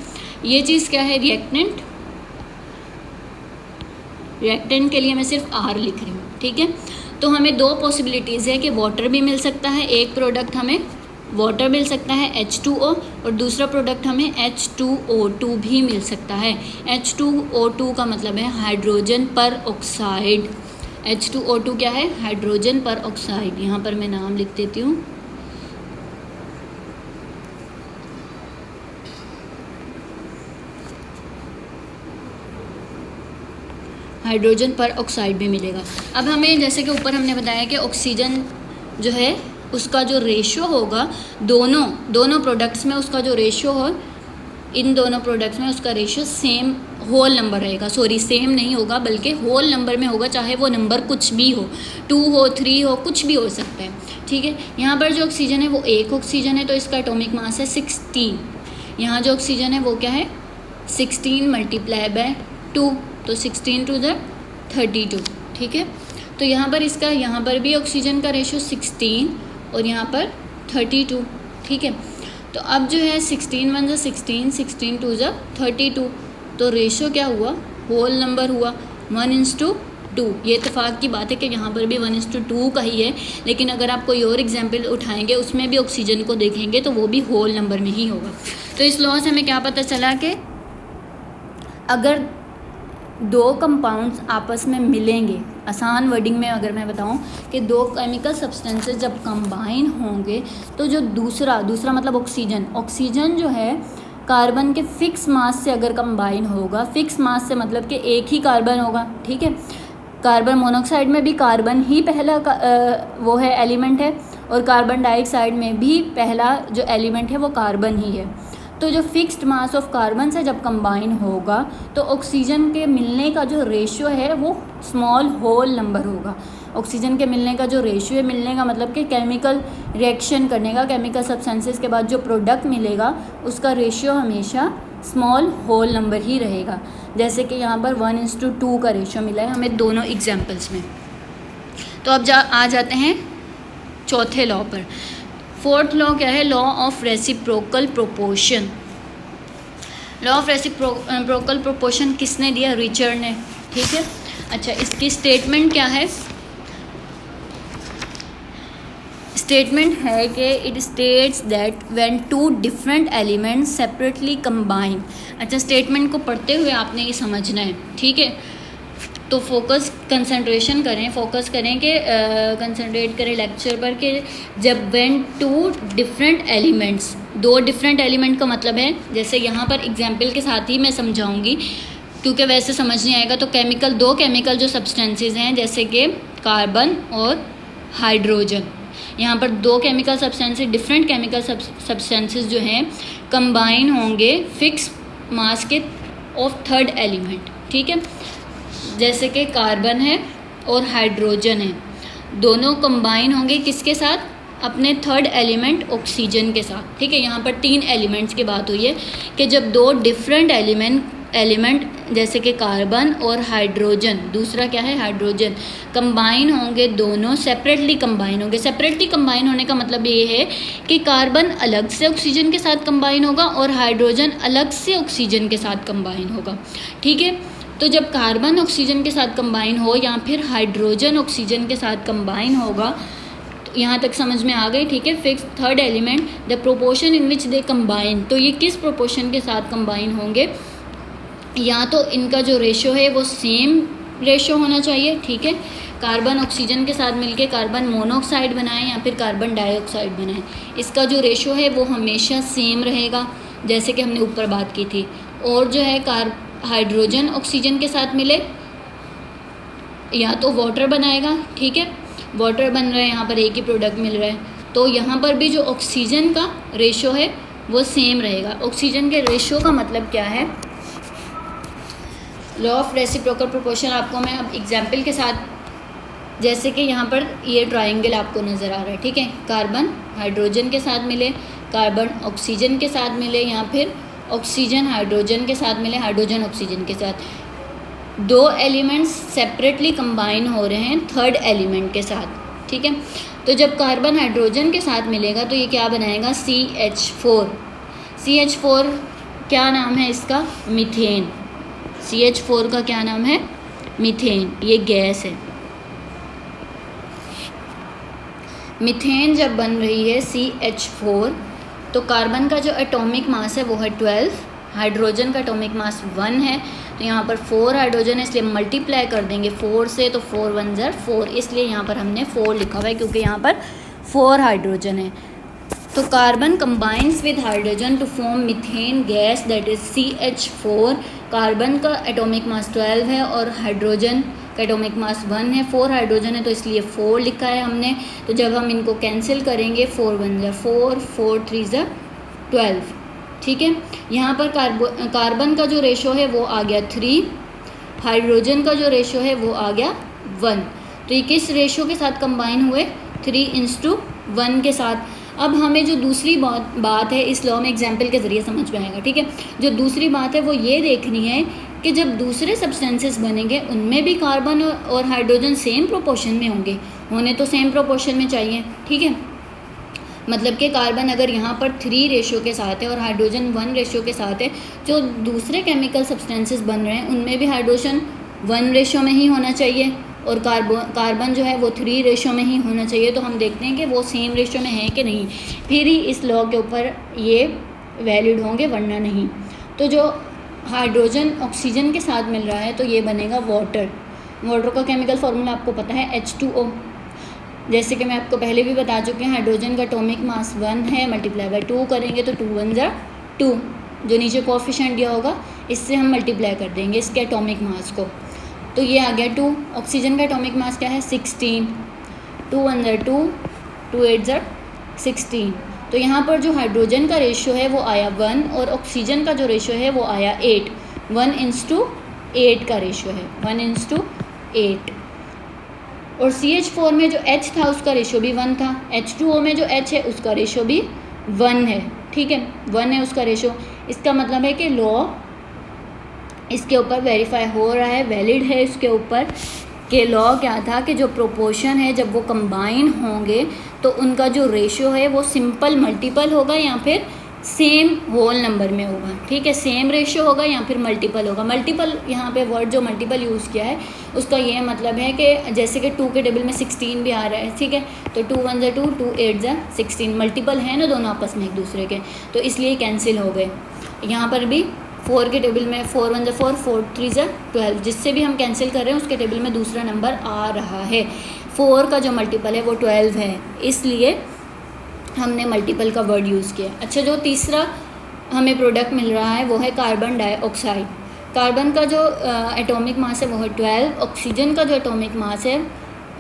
ये चीज़ क्या है, रिएक्टेंट, रिएक्टेंट के लिए मैं सिर्फ R लिख रही हूँ, ठीक है। तो हमें दो पॉसिबिलिटीज़ है कि वाटर भी मिल सकता है, एक प्रोडक्ट हमें वाटर मिल सकता है H2O और दूसरा प्रोडक्ट हमें H2O2 भी मिल सकता है। H2O2 का मतलब है हाइड्रोजन पर ऑक्साइड। H2O2 क्या है, हाइड्रोजन पर ऑक्साइड। यहाँ पर मैं नाम लिख देती हूँ, हाइड्रोजन पर ऑक्साइड भी मिलेगा। अब हमें जैसे कि ऊपर हमने बताया कि ऑक्सीजन जो है उसका जो रेशो होगा दोनों प्रोडक्ट्स में, उसका जो रेशो हो इन दोनों प्रोडक्ट्स में उसका रेशो सेम होल नंबर रहेगा। सॉरी, सेम नहीं होगा बल्कि होल नंबर में होगा, चाहे वो नंबर कुछ भी हो, 2 हो 3 हो, कुछ भी हो सकता है, ठीक है। यहाँ पर जो ऑक्सीजन है वो एक ऑक्सीजन है तो इसका एटॉमिक मास है 16। यहाँ जो ऑक्सीजन है वो क्या है 16 मल्टीप्लाई बाय 2, तो 16 टू द 32, ठीक है। तो यहाँ पर इसका, यहाँ पर भी ऑक्सीजन का रेशो 16 और यहाँ पर 32, ठीक है। तो अब जो है 16 1 ज़ा 16, 16 2 ज़ा 32, तो रेशो क्या हुआ, होल नंबर हुआ 1:2। ये इत्तेफाक की बात है कि यहाँ पर भी 1:2 का ही है, लेकिन अगर आप कोई और एग्जाम्पल उठाएंगे उसमें भी ऑक्सीजन को देखेंगे तो वो भी होल नंबर में ही होगा। तो इस लॉ से हमें क्या पता चला कि अगर दो कंपाउंड्स आपस में मिलेंगे, आसान वर्डिंग में अगर मैं बताऊं कि दो केमिकल सब्सटेंसेस जब कंबाइन होंगे तो जो दूसरा मतलब ऑक्सीजन जो है कार्बन के फिक्स मास से अगर कंबाइन होगा, फिक्स मास से मतलब कि एक ही कार्बन होगा, ठीक है। कार्बन मोनोऑक्साइड में भी कार्बन ही पहला वो है एलिमेंट है और कार्बन डाइऑक्साइड में भी पहला जो एलिमेंट है वो कार्बन ही है। तो जो फिक्स्ड मास ऑफ कार्बन से जब कंबाइन होगा तो ऑक्सीजन के मिलने का जो रेशियो है वो स्मॉल होल नंबर होगा। ऑक्सीजन के मिलने का जो रेशियो है, मिलने का मतलब कि केमिकल रिएक्शन करने का, केमिकल सब्सटेंसेस के बाद जो प्रोडक्ट मिलेगा उसका रेशियो हमेशा स्मॉल होल नंबर ही रहेगा। जैसे कि यहाँ पर 1:2 का रेशियो मिला है हमें दोनों एग्जाम्पल्स में। तो अब आ जाते हैं चौथे लॉ पर। फोर्थ लॉ क्या है, law of reciprocal proportion. Law of reciprocal proportion किसने दिया, रिचर्ड ने, ठीक है। अच्छा, इसकी स्टेटमेंट क्या है, स्टेटमेंट है कि it states that when two different elements separately combine. अच्छा, स्टेटमेंट को पढ़ते हुए आपने ये समझना है, ठीक है। तो कंसंट्रेट करें लेक्चर पर कि जब व्हेन टू डिफरेंट एलिमेंट्स, दो डिफरेंट एलिमेंट का मतलब है, जैसे यहाँ पर एग्जांपल के साथ ही मैं समझाऊंगी क्योंकि वैसे समझ नहीं आएगा। तो दो केमिकल जो सब्सटेंसेस हैं जैसे कि कार्बन और हाइड्रोजन, यहाँ पर दो chemical substances, different chemical substances जो हैं कंबाइन होंगे फिक्स मास के ऑफ थर्ड एलिमेंट, ठीक है। जैसे कि कार्बन है और हाइड्रोजन है, दोनों कंबाइन होंगे किसके साथ, अपने थर्ड एलिमेंट ऑक्सीजन के साथ, ठीक है। यहाँ पर 3 एलिमेंट्स की बात हुई है कि जब दो डिफरेंट एलिमेंट जैसे कि कार्बन और हाइड्रोजन, दूसरा क्या है हाइड्रोजन, कंबाइन होंगे, दोनों सेपरेटली कंबाइन होंगे। सेपरेटली कंबाइन होने का मतलब ये है कि कार्बन अलग से ऑक्सीजन के साथ कंबाइन होगा और हाइड्रोजन अलग से ऑक्सीजन के साथ कंबाइन होगा, ठीक है। तो जब कार्बन ऑक्सीजन के साथ कंबाइन हो या फिर हाइड्रोजन ऑक्सीजन के साथ कंबाइन होगा, तो यहाँ तक समझ में आ गई, ठीक है। Fix third element the proportion in which they combine, तो ये किस प्रोपोर्शन के साथ कंबाइन होंगे, या तो इनका जो रेशो है वो सेम रेशो होना चाहिए, ठीक है। कार्बन ऑक्सीजन के साथ मिलके कार्बन मोनोऑक्साइड बनाएं या फिर कार्बन डाइऑक्साइड बनाएं, इसका जो रेशो है वो हमेशा सेम रहेगा, जैसे कि हमने ऊपर बात की थी। और जो है हाइड्रोजन ऑक्सीजन के साथ मिले या तो वाटर बनाएगा, ठीक है, वाटर बन रहा है, यहाँ पर एक ही प्रोडक्ट मिल रहा है, तो यहाँ पर भी जो ऑक्सीजन का रेशो है वो सेम रहेगा। ऑक्सीजन के रेशो का मतलब क्या है, लॉ ऑफ रेसिप्रोकल प्रोपोर्शन आपको मैं अब एग्जाम्पल के साथ, जैसे कि यहाँ पर ये ट्रायंगल आपको नज़र आ रहा है, ठीक है। कार्बन हाइड्रोजन के साथ मिले, कार्बन ऑक्सीजन के साथ मिले, या फिर ऑक्सीजन हाइड्रोजन के साथ मिले, हाइड्रोजन ऑक्सीजन के साथ। दो एलिमेंट्स सेपरेटली कंबाइन हो रहे हैं थर्ड एलिमेंट के साथ, ठीक है। तो जब कार्बन हाइड्रोजन के साथ मिलेगा तो ये क्या बनाएगा, CH4। CH4 क्या नाम है इसका, मीथेन। CH4 का क्या नाम है, मीथेन। ये गैस है। मीथेन जब बन रही है CH4 तो कार्बन का जो एटॉमिक मास है वो है 12, हाइड्रोजन का एटॉमिक मास 1 है। तो यहाँ पर 4 हाइड्रोजन है, इसलिए मल्टीप्लाई कर देंगे 4 से, तो 4 1 ज़र 4, इसलिए यहाँ पर हमने 4 लिखा हुआ है क्योंकि यहाँ पर 4 हाइड्रोजन है। तो carbon combines with hydrogen to form methane gas that is CH4। Carbon का एटॉमिक मास 12 है और हाइड्रोजन का एटॉमिक मास 1 है। 4 हाइड्रोजन है तो इसलिए 4 लिखा है हमने। तो जब हम इनको कैंसिल करेंगे 4 1 ज़र 4, 4 3 ज़र 12, ठीक है। यहाँ पर कार्बन का जो रेशो है वो आ गया 3, हाइड्रोजन का जो रेशो है वो आ गया 1। तो ये किस रेशो के साथ कंबाइन हुए, 3:1 के साथ। अब हमें जो दूसरी बात है इस लॉ में एग्जाम्पल के ज़रिए समझ में आएगा, ठीक है। जो दूसरी बात है वो ये देखनी है कि जब दूसरे सब्सटेंसेस बनेंगे उनमें भी कार्बन और हाइड्रोजन सेम प्रोपोर्शन में होंगे, होने तो सेम प्रोपोर्शन में चाहिए, ठीक है। मतलब कि कार्बन अगर यहाँ पर 3 रेशो के साथ है और हाइड्रोजन 1 रेशो के साथ है, जो दूसरे केमिकल सब्सटेंसेस बन रहे हैं उनमें भी हाइड्रोजन 1 रेशो में ही होना चाहिए और कार्बन जो है वो 3 रेशो में ही होना चाहिए। तो हम देखते हैं कि वो सेम रेशो में है कि नहीं, फिर ही इस लॉ के ऊपर ये वैलिड होंगे, वरना नहीं। तो जो हाइड्रोजन ऑक्सीजन के साथ मिल रहा है तो ये बनेगा वाटर। वाटर का केमिकल फार्मूला आपको पता है H2O। जैसे कि मैं आपको पहले भी बता चुके हैं, हाइड्रोजन का एटॉमिक मास 1 है, मल्टीप्लाई बाय 2 करेंगे तो 2 1 ज़र 2, जो नीचे कोएफिशिएंट दिया होगा इससे हम मल्टीप्लाई कर देंगे इसके एटॉमिक मास को, तो ये आ गया 2। ऑक्सीजन का एटॉमिक मास क्या है, 16, 2 1 ज़र 2, 2 8 ज़र 16। तो यहाँ पर जो हाइड्रोजन का रेशियो है वो आया 1 और ऑक्सीजन का जो रेशियो है वो आया 8। 1:8 का रेशियो है, 1:8। और CH4 में जो H था उसका रेशियो भी 1 था। H2O में जो H है उसका रेशियो भी 1 है, ठीक है, 1 है उसका रेशियो। इसका मतलब है कि लॉ इसके ऊपर वेरीफाई हो रहा है, वैलिड है इसके ऊपर कि लॉ क्या था कि जो प्रोपोर्शन है जब वो कंबाइन होंगे तो उनका जो रेशियो है वो सिंपल मल्टीपल होगा या फिर सेम होल नंबर में होगा, ठीक है। सेम रेशियो होगा या फिर मल्टीपल होगा। मल्टीपल यहाँ पे वर्ड जो मल्टीपल यूज़ किया है उसका ये मतलब है कि जैसे कि 2 के टेबल में 16 भी आ रहा है, ठीक है, तो 2 1 ज़र 2, 2 8 ज़र 16 मल्टीपल है ना दोनों आपस में एक दूसरे के, तो इसलिए कैंसिल हो गए। यहाँ पर भी 4 के टेबल में 4 1 ज़र 4, 4 3 ज़र 12, जिससे भी हम कैंसिल कर रहे हैं उसके टेबल में दूसरा नंबर आ रहा है। 4 का जो मल्टीपल है वो 12 है, इसलिए हमने मल्टीपल का वर्ड यूज़ किया। अच्छा, जो तीसरा हमें प्रोडक्ट मिल रहा है वो है कार्बन डाइऑक्साइड। कार्बन का जो एटॉमिक मास है वो है 12, ऑक्सीजन का जो एटॉमिक मास है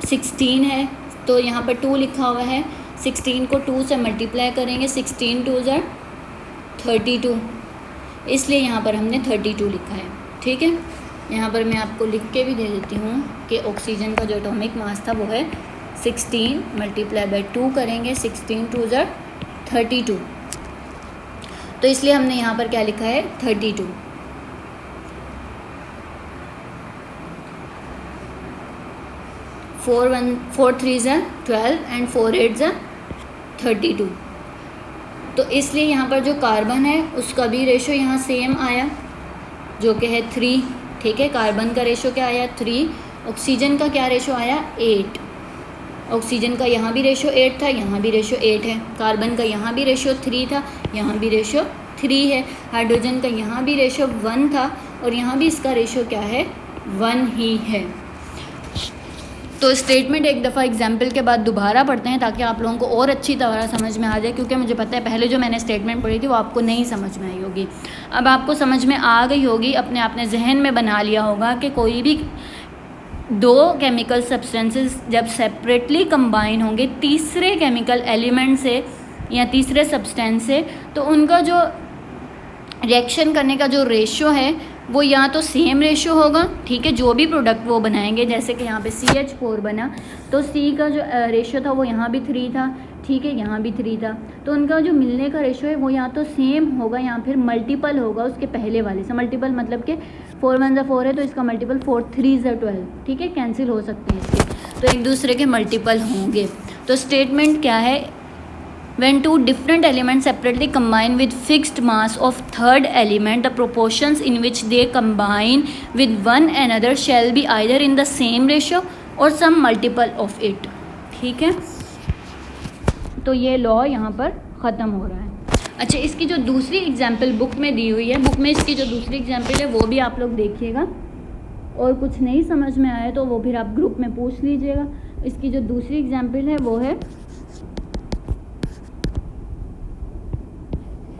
16 है, तो यहाँ पर 2 लिखा हुआ है। 16 को 2 से मल्टीप्लाई करेंगे, 16 2 ज़र 32, इसलिए यहाँ पर हमने 32 लिखा है, ठीक है। यहाँ पर मैं आपको लिख के भी दे देती हूँ कि ऑक्सीजन का जो एटॉमिक मास था वो है 16 मल्टीप्लाई बाय 2 करेंगे, 16 2 ज़र 32, तो इसलिए हमने यहाँ पर क्या लिखा है 32। फोर 3 ज़र 12 एंड 4 8 ज़र 32। तो इसलिए यहाँ पर जो कार्बन है उसका भी रेशो यहाँ सेम आया जो कि है 3, ठीक है। कार्बन का रेशो क्या आया 3, ऑक्सीजन का क्या रेशो आया 8। ऑक्सीजन का यहाँ भी रेशो 8 था, यहाँ भी रेशो 8 है। कार्बन का यहाँ भी रेशो 3 था, यहाँ भी रेशो 3 है। हाइड्रोजन का यहाँ भी रेशो 1 था और यहाँ भी इसका रेशो क्या है 1 ही है। तो स्टेटमेंट एक दफ़ा एग्जाम्पल के बाद दोबारा पढ़ते हैं ताकि आप लोगों को और अच्छी तरह समझ में आ जाए, क्योंकि मुझे पता है पहले जो मैंने स्टेटमेंट पढ़ी थी वो आपको नहीं समझ में आई होगी। अब आपको समझ में आ गई होगी, अपने आपने जहन में बना लिया होगा कि कोई भी 2 केमिकल सब्सटेंसेस जब सेपरेटली कंबाइन होंगे तीसरे केमिकल एलिमेंट से या तीसरे सब्सटेंस से, तो उनका जो रिएक्शन करने का जो रेशो है वो या तो सेम रेशो होगा, ठीक है, जो भी प्रोडक्ट वो बनाएंगे। जैसे कि यहाँ पे CH4 बना तो C का जो रेशो था वो यहाँ भी 3 था, ठीक है, यहाँ भी 3 था, तो उनका जो मिलने का रेशो है वो या तो सेम होगा या फिर मल्टीपल होगा उसके पहले वाले से। मल्टीपल मतलब कि 4 1 4 है तो इसका मल्टीपल 4 3 12, ठीक है, कैंसिल हो सकते हैं इसके, तो एक दूसरे के मल्टीपल होंगे। तो स्टेटमेंट क्या है, when two different elements separately combine with fixed mass of third element, the proportions in which they combine with one another shall be either in the same ratio or some multiple of it। ठीक है, तो ये law यहाँ पर ख़त्म हो रहा है। अच्छा, इसकी जो दूसरी एग्जाम्पल बुक में दी हुई है, बुक में इसकी जो दूसरी एग्जाम्पल है वो भी आप लोग देखिएगा, और कुछ नहीं समझ में आए तो वो फिर आप ग्रुप में पूछ लीजिएगा। इसकी जो दूसरी एग्जाम्पल है वो है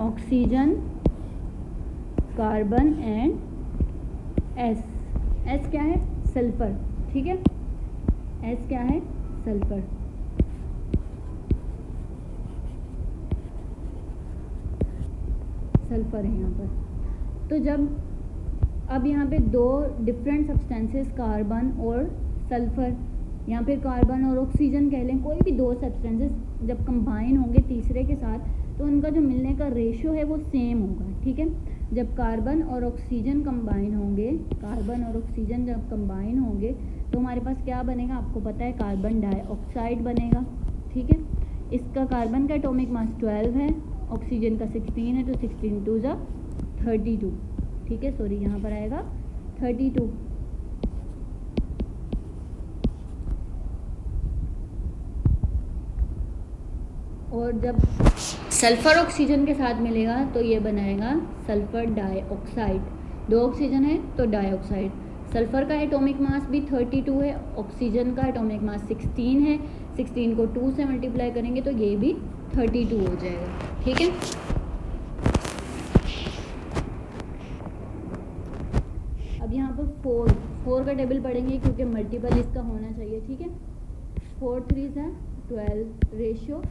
oxygen, carbon and S. S क्या है, सल्फर, ठीक है, एस क्या है, सल्फर। सल्फर है यहाँ पर। तो जब अब यहाँ पे दो डिफरेंट सब्सटेंसेस कार्बन और सल्फर, यहाँ पे कार्बन और ऑक्सीजन कह लें, कोई भी दो सब्सटेंसेस जब कंबाइन होंगे तीसरे के साथ तो उनका जो मिलने का रेशो है वो सेम होगा। ठीक है, जब कार्बन और ऑक्सीजन कंबाइन होंगे, कार्बन और ऑक्सीजन जब कंबाइन होंगे तो हमारे पास क्या बनेगा, आपको पता है, कार्बन डाइऑक्साइड बनेगा। ठीक है, इसका कार्बन का एटॉमिक मास 12 है, ऑक्सीजन का 16 है, तो 16 2 जा 32। ठीक है, सॉरी यहाँ पर आएगा 32। और जब सल्फ़र ऑक्सीजन के साथ मिलेगा तो ये बनाएगा सल्फ़र डाइऑक्साइड। दो ऑक्सीजन है तो डाइऑक्साइड। सल्फ़र का एटॉमिक मास भी 32 है, ऑक्सीजन का एटॉमिक मास 16 है, 16 को 2 से मल्टीप्लाई करेंगे तो ये भी 32 हो जाएगा। ठीक है, अब यहाँ पर 4 का टेबल पढ़ेंगे क्योंकि मल्टीपल इसका होना चाहिए। ठीक है, 4 3 है 12 रेशियो,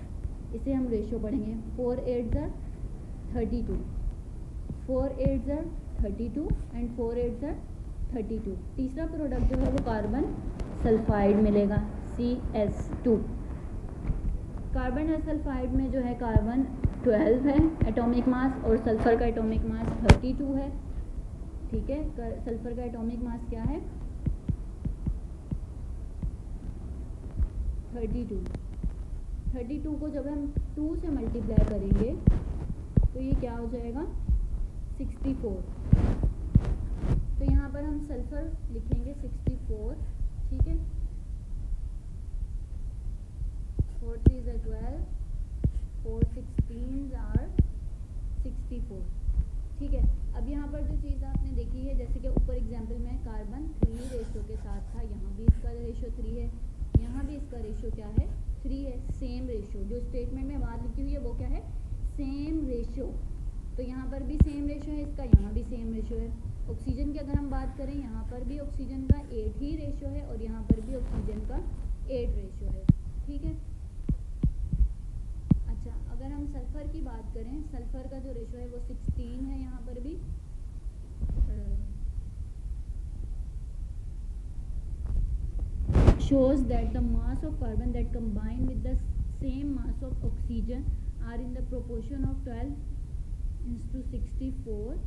इसे हम रेशियो पढ़ेंगे। 4 8 32, 4 8 32 एंड 4 8 32। तीसरा प्रोडक्ट जो है वो कार्बन सल्फाइड मिलेगा, CS2। कार्बन सल्फाइड में जो है कार्बन 12 है एटॉमिक मास और सल्फर का एटॉमिक मास 32 है। ठीक है, सल्फर का एटॉमिक मास क्या है, 32 को जब हम 2 से मल्टीप्लाई करेंगे तो ये क्या हो जाएगा, 64। तो यहाँ पर हम सल्फर लिखेंगे 64। ठीक है, 4 3 12, 4 16 64। ठीक है, अब यहाँ पर जो चीज़ आपने देखी है, जैसे कि ऊपर एग्जाम्पल में कार्बन 3 रेशो के साथ था, यहाँ भी इसका रेशो 3 है, यहाँ भी इसका रेशो क्या है, 3 है, सेम रेशो। जो स्टेटमेंट में बात लिखी हुई है वो क्या है, सेम रेशो। तो यहाँ पर भी सेम रेशो है इसका, यहाँ भी सेम रेशो है। ऑक्सीजन की अगर हम बात करें, यहाँ पर भी ऑक्सीजन का 8 ही रेशो है और यहाँ पर भी ऑक्सीजन का 8 रेशो है। ठीक है, अच्छा, अगर हम सल्फर की बात करें, सल्फर का जो रेशो है वो 16 है, यहाँ पर भी shows that the mass of carbon that combine with the same mass of oxygen are in the proportion of 12:64,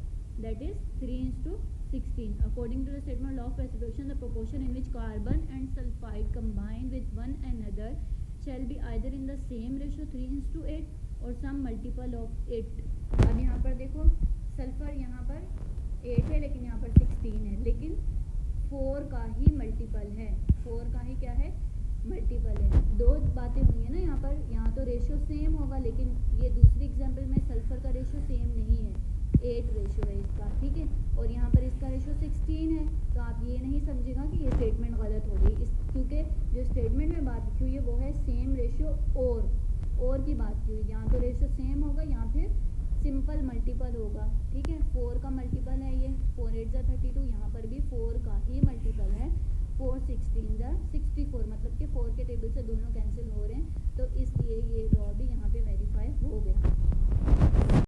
that is 3:16. According to the statement law of precipitation, the proportion in which carbon and sulfide combine with one another shall be either in the same ratio 3:8 or some multiple of it। अब यहाँ पर देखो, sulphur यहाँ पर 8 है लेकिन यहाँ पर 16 है, लेकिन 4 का ही मल्टीपल है, 4 का ही क्या है, मल्टीपल है। दो बातें हुई है ना यहाँ पर, यहाँ तो रेशियो सेम होगा लेकिन ये दूसरी एग्जांपल में सल्फर का रेशियो सेम नहीं है, 8 रेशियो है इसका। ठीक है, और यहाँ पर इसका रेशियो 16 है, तो आप ये नहीं समझेगा कि ये स्टेटमेंट गलत हो गई, क्योंकि जो स्टेटमेंट में बात लिखी हुई है वो है सेम रेशियो और की बात की हुई। यहाँ तो रेशियो सेम होगा, यहाँ फिर सिंपल मल्टीपल होगा। ठीक है, 4 का मल्टीपल है ये, 4 8 32, यहाँ पर भी 4 का ही मल्टीपल है, 4 16 64, मतलब कि 4 के टेबल से दोनों कैंसिल हो रहे हैं, तो इसलिए ये लॉ भी यहाँ पे वेरीफाई हो गया।